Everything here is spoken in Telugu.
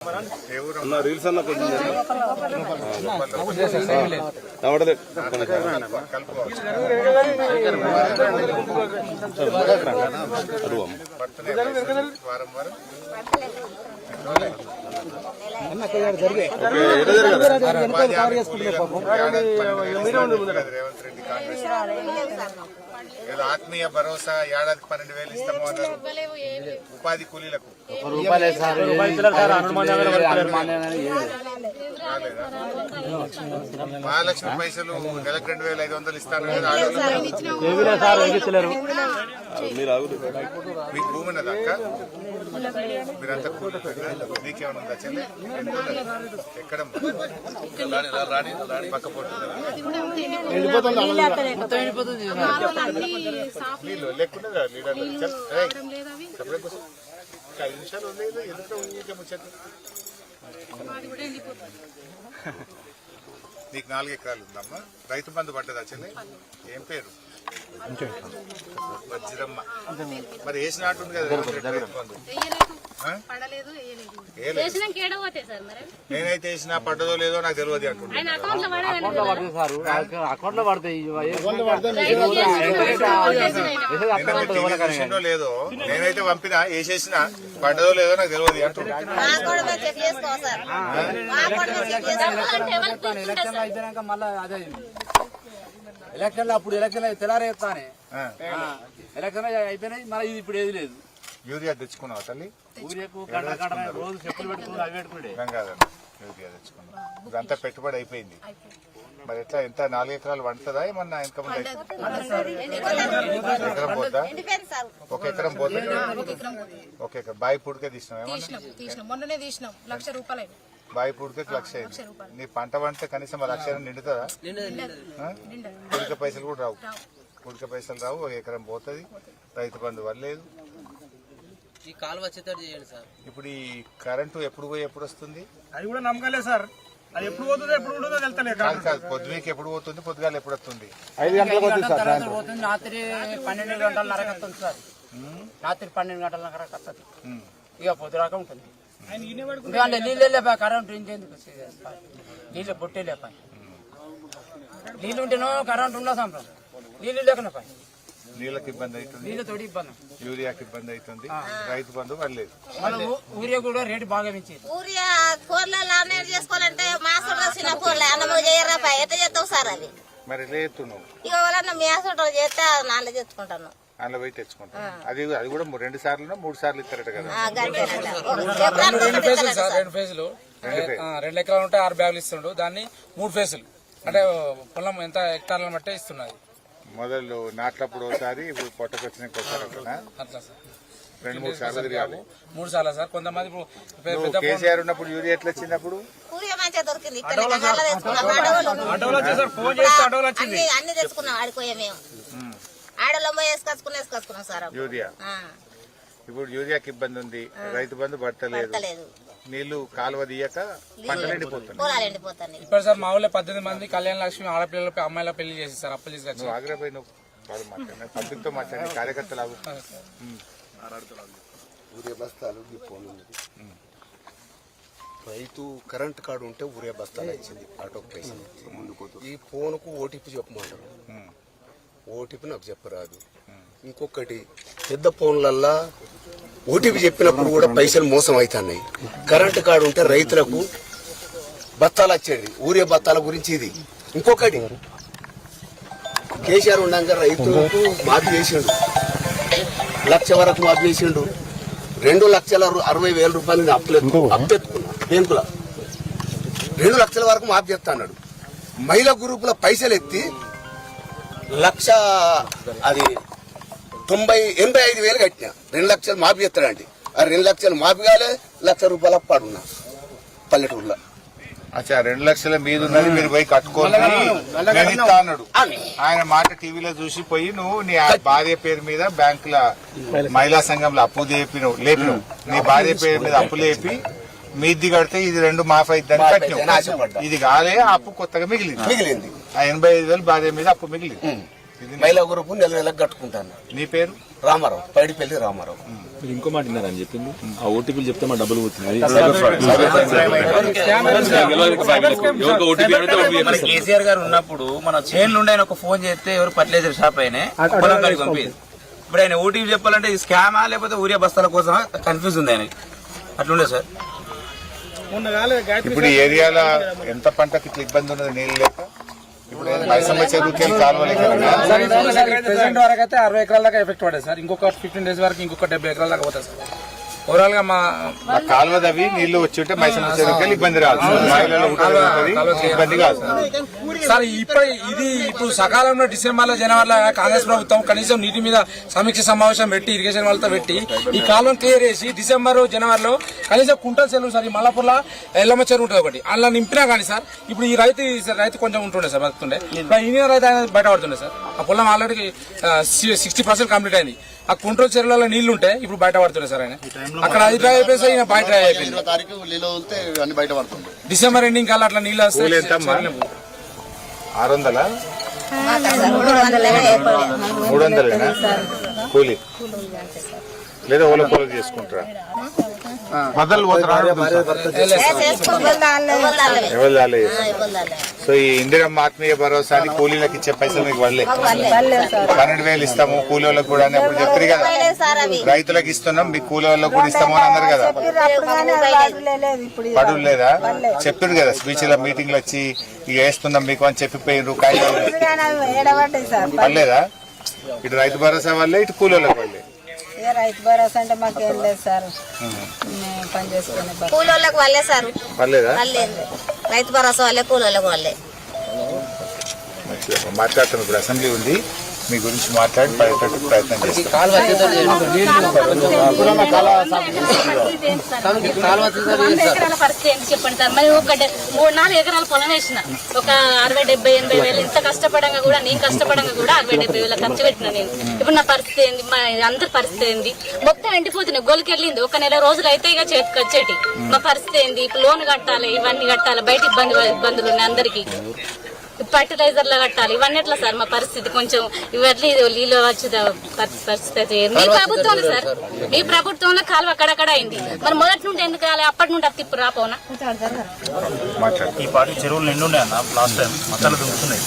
రీల్స్ అన్న కొంచెం ఆత్మీయ భరోసా ఏడాదికి 12,000 ఇస్తాము అన్నారు ఉపాధి కూలీలకు. మహాలక్ష్మి పైసలు నెలకు 2,500 ఇస్తాను కదా. మీకు భూమి ఉన్నదా అక్క? మీరంతా మీకేమైనా ఉందా చెల్లి? ఎక్కడ పక్క పోతుందా? నీళ్ళు లేకుండా లీడర్ 5 నిమిషాలు ఉండేది ఎందుకంటే ఊరికే ముచ్చట. నీకు 4 ఎకరాలు ఉందమ్మా. రైతు బంధు పడ్డదా చెల్లి? ఏం పేరు? వజ్రమ్మ. మరి వేసినట్టుంది కదా రైతు బంధు. నేనైతే వేసినా పడ్డదో లేదో నాకు తెలియదు అంటున్నాను. లేదో నేనైతే పంపినా వేసేసినా పడ్డదో లేదో నాకు తెలియదు అంటున్నాను. ఎలక్షన్ అప్పుడు ఎలక్షన్ తెల్లారేస్తానే ఎలక్షన్ అయిపోయినాయి. మళ్ళీ ఇది ఇప్పుడు ఏది లేదు. యూరియా తెచ్చుకున్నావు తల్లి? రోజు చెప్పులు పెట్టుకుని అవి పెట్టుకుంటే యూరియా తెచ్చుకున్నావు. ఇదంతా పెట్టుబడి అయిపోయింది. మరి ఎట్లా ఎంత 4 ఎకరాలు వండుతుందా ఏమన్నా? ఇంకా ముందు ఎకరం పోతా? 1 ఎకరం పోతా? 1 ఎకరం బాయి పూడికే తీసినావు? మొన్ననే తీసినాం. 1,00,000 రూపాయలు బాయి పూడికే 1,00,000 అయింది. నీ పంట వండితే కనీసం 1,00,000 నిండుతుందా? పూడిక పైసలు కూడా రావు. పూడిక పైసలు రావు. 1 ఎకరం పోతుంది. రైతు బంధు వల్లేదు. ఈ కాలువ వచ్చేటట్టు చేయండి సార్. ఇప్పుడు ఈ కరెంటు ఎప్పుడు పోయి ఎప్పుడు వస్తుంది? అది కూడా నమ్మకాలే సార్. అది ఎప్పుడు పోతుందో ఎప్పుడు ఉండదో వెళ్తలే. కాదు పొద్దుకి ఎప్పుడు పోతుంది, పొద్దుగాలు ఎప్పుడు వస్తుంది? 5 గంటలకు పోతుంది. రాత్రి 12 గంటలన్నరకు వస్తుంది సార్. రాత్రి 12 గంటలన్నరకు వస్తుంది. ఇక పొద్దురాక ఉంటుంది. నీళ్ళే లేపా కరెంటు ఇంకెందుకు? నీళ్ళు బొట్టే లేపా. నీళ్ళు ఉంటేనో కరెంటు ఉండదు సంప్రదాయం. నీళ్ళు లేకుండా పై నీళ్ళకి ఇబ్బంది అవుతుంది, నీళ్ళతోటి ఇబ్బంది, యూరియాకి ఇబ్బంది అవుతుంది. రైతు బంధు పడలేదు. ఊరియా కూడా రేటు బాగా పెంచింది. ఊరియా కూరలలో అన్నం చేసుకోవాలంటే మాసంలో చిన్న కూరలు అన్నం చేయరా ఎట్లా చేస్తావు సార్? అది మరి ఎట్లా చేస్తున్నావు? ఇక వాళ్ళ మేసంలో చేస్తే నాలుగు తెచ్చుకుంటాను. అందులో పోయి తెచ్చుకుంటాను. అది కూడా 2 సార్లు 3 సార్లు ఇస్తారట కదా? 2 ఫేజులు సార్. 2 ఫేజులు 2 ఎకరాలు ఉంటే 6 బ్యాగులు ఇస్తుండ్రు. దాన్ని 3 ఫేజులు అంటే పొలం ఎంత హెక్టార్లను బట్టే ఇస్తున్నది. మొదలు నాట్లప్పుడు ఒకసారి, ఇప్పుడు పొట్టకొచ్చిన ఒకసారి అట్లా సార్. 2-3 సార్లు తిరగాలి. 3 సార్లు సార్. కొంతమంది కేసీఆర్ ఉన్నప్పుడు యూరియా ఎట్లా వచ్చింది? అప్పుడు ఊరియా మంచిగా దొరికింది. అన్ని తెచ్చుకున్నాం. ఆడిపోయా మేము ఆడలో వేసుకొచ్చుకున్నాం సార్ యూరియా. ఇప్పుడు యూరియాకి ఇబ్బంది ఉంది. రైతు బంధు పడతలేదు. నీళ్లు కాలువ తీయక పంటలు ఎండిపోతున్నాయి. ఇప్పుడు సార్ మా ఊళ్ళో 18 మంది కళ్యాణ లక్ష్మి ఆడపిల్లలపై అమ్మాయిల పెళ్లి చేసి సార్ అప్పులు తీసుకొచ్చి. ఆగ్రహపోయి నువ్వు మాట్లాడినా పబ్లిక్ తో మాట్లాడి కార్యకర్తలు ఊరియా బస్తాలు రైతు కరెంట్ కార్డు ఉంటే ఊరియా బస్తాలు ఇచ్చింది. ఆటోకి పైసలు ఈ ఫోన్కు ఓటీపీ చెప్పమంటారు. ఓటీపీ నాకు చెప్పరాదు. ఇంకొకటి పెద్ద ఫోన్లల్లా ఓటీపీ చెప్పినప్పుడు కూడా పైసలు మోసం అవుతున్నాయి. కరెంటు కార్డు ఉంటే రైతులకు బత్తాలు వచ్చేది. ఊరియా బత్తాల గురించి ఇది. ఇంకొకటి కేసీఆర్ ఉండగా రైతులకు మాఫీ చేసిండు. 1,00,000 వరకు మాఫీ చేసిండు. 2,60,000 రూపాయలు అప్పులెత్తుకున్నా బ్యాంకుల 2 లక్షల వరకు మాఫీ చేస్తా అన్నాడు. మహిళా గ్రూపుల పైసలు ఎత్తి 85,000 కట్టినా. 2 లక్షలు మాఫీ చేస్తాడండి. ఆ 2 లక్షలు మాఫీ కాలే. 1,00,000 రూపాయలు అప్పాడున్నా పల్లెటూరులో. అచ్చా 2 లక్షల మీద ఉన్నది మీరు పోయి కట్టుకోవాలి అన్నాడు. ఆయన మాట టీవీలో చూసి పోయి నువ్వు నీ భార్య పేరు మీద బ్యాంకుల మహిళా సంఘంలో అప్పు లేపినావు. నీ భార్య పేరు మీద అప్పు లేపి మీది కడితే ఇది 2 మాఫ్ అయిద్దని కట్టినావు. ఇది కాలే అప్పు కొత్తగా మిగిలింది. ఆ 85,000 భార్య మీద అప్పు మిగిలింది. మహిళా గ్రూపు నెల నెలకు కట్టుకుంటాను. నీ పేరు? రామారావు, పైడిపల్లి రామారావు. మీరు ఇంకో మాట విన్నారని చెప్పింది ఆ ఓటీపీలు చెప్తే మా డబ్బులు పోతుంది మన కేసీఆర్ గారు ఉన్నప్పుడు మన చైన్లు ఉండే ఆయన ఒక ఫోన్ చేస్తే ఎవరు ఫర్టిలైజర్ షాప్ అయినా పొలం గారికి పంపేది. ఇప్పుడు ఆయన ఓటీపీ చెప్పాలంటే ఇది స్కామా లేకపోతే ఊరియా బస్తాల కోసం కన్ఫ్యూజ్ ఉంది ఆయన. అట్లుండే సార్. ఇప్పుడు ఈ ఏరియాలో ఎంత పంటకి ఇట్లా ఇబ్బంది ఉన్నది నీళ్ళు లేక? ఇప్పుడు మైసమ్మ చెరువుకి కాలువలకి ప్రెసెంట్ వరకు అయితే 60 ఎకరాల దాకా ఎఫెక్ట్ పడేది సార్. ఇంకొక 15 డేస్ వరకు ఇంకొక 70 ఎకరాల దాకా పోతుంది సార్. ఓవరాల్ గా మా కాలువ దవి నీళ్లు వచ్చి ఉంటే మైసమ్మ చెరువుకి ఇబ్బంది రాదు, ఇబ్బంది కాదు సార్. ఇప్పుడు సకాలంలో డిసెంబర్ లో జనవరిలో కాంగ్రెస్ ప్రభుత్వం కనీసం నీటి మీద సమీక్ష సమావేశం పెట్టి ఇరిగేషన్ వాళ్ళతో పెట్టి ఈ కాలం క్లియర్ చేసి డిసెంబర్ జనవరిలో కనీసం కుంటల చెరువు సార్, ఈ మల్లపూర్ల ఎల్లమ్మ చెరువు ఉంటుంది ఒకటి, అలా నింపినా కానీ సార్ ఇప్పుడు ఈ రైతు కొంచెం ఉంటుండే సార్, బతుకుండే. ఇంజనీర్ రైతు బయటపడుతుండే సార్. ఆ పొలం ఆల్రెడీ 60% కంప్లీట్ అయింది. ఆ కుంట్రోల్ చెరువులలో నీళ్లు ఉంటే ఇప్పుడు బయట పడుతున్నాయి సార్. ఆయన అక్కడ అది డ్రై అయిపోయి సార్, బయట డ్రై అయిపోయింది. డిసెంబర్ ఎండింగ్ కల్లా అట్లా నీళ్ళు వస్తే 600 300 కూలీ లేదా ఓల కూల చేసుకుంటారా? మొదలు ఎవరు? సో ఈ ఇందిరమ్మ ఆత్మీయ భరోసా అని కూలీలకు ఇచ్చే పైసలు మీకు వాళ్ళే 12,000 ఇస్తాము కూలీలకు కూడా అని అప్పుడు చెప్పారు కదా. రైతులకు ఇస్తున్నాం, మీ కూలీ వాళ్ళకు కూడా ఇస్తాము అని అన్నారు కదా. పడులు లేదా? చెప్పారు కదా స్పీచ్ లో, మీటింగ్ లో వచ్చి ఇక వేస్తున్నాం మీకు అని చెప్పిపోయినారు. పర్లేదా? ఇటు రైతు భరోసా వాళ్ళే, ఇటు కూలీ వాళ్ళకి వాళ్ళే. రైతు భరోసా అంటే మాకేం లేదు సార్. పని చేసుకునే కూలోళ్ళకి వాళ్ళే సార్. పర్లేదా? రైతు భరోసా వాళ్ళే, కూలోళ్ళకి వాళ్ళే. మాట్లాడుతున్న ఇప్పుడు అసెంబ్లీ ఉంది, మీ గురించి మాట్లాడి ప్రయత్నం చేస్తాం. పరిస్థితి ఏంటి చెప్పండి సార్. మరి ఒక 3-4 ఎకరాల పొలం వేసిన ఒక 60-70-80 వేలు, ఇంత కష్టపడంగా కూడా నేను కష్టపడంగా కూడా 60-70 వేల ఖర్చు పెట్టిన నేను. ఇప్పుడు నా పరిస్థితి ఏంది, మా అందరి పరిస్థితి ఏంది? మొత్తం ఎండిపోతున్నాయి, గొలికి వెళ్ళింది. ఒక నెల రోజులు అయితే ఇక చేతికి వచ్చేటి. మా పరిస్థితి ఏంది? ఇప్పుడు లోన్ కట్టాలి, ఇవన్నీ కట్టాలి, బయట ఇబ్బందులు ఉన్నాయి అందరికి. ఫర్టిలైజర్లు కట్టాలి, ఇవన్నీ ఎట్లా సార్ మా పరిస్థితి? కొంచెం ఇవన్నీ నీళ్ళు వచ్చి పరిస్థితి మీ ప్రభుత్వంలో సార్, మీ ప్రభుత్వంలో కాలువ అక్కడక్కడ అయింది. మరి మొదటి నుండి ఎందుకు రాలి? అప్పటి నుండి అత్తిప్పు రాపోనా? ఈ పాటి చెరువులు నిండున్నాయి అన్న. లాస్ట్ టైం మసాలా దుంకుతున్నాయి.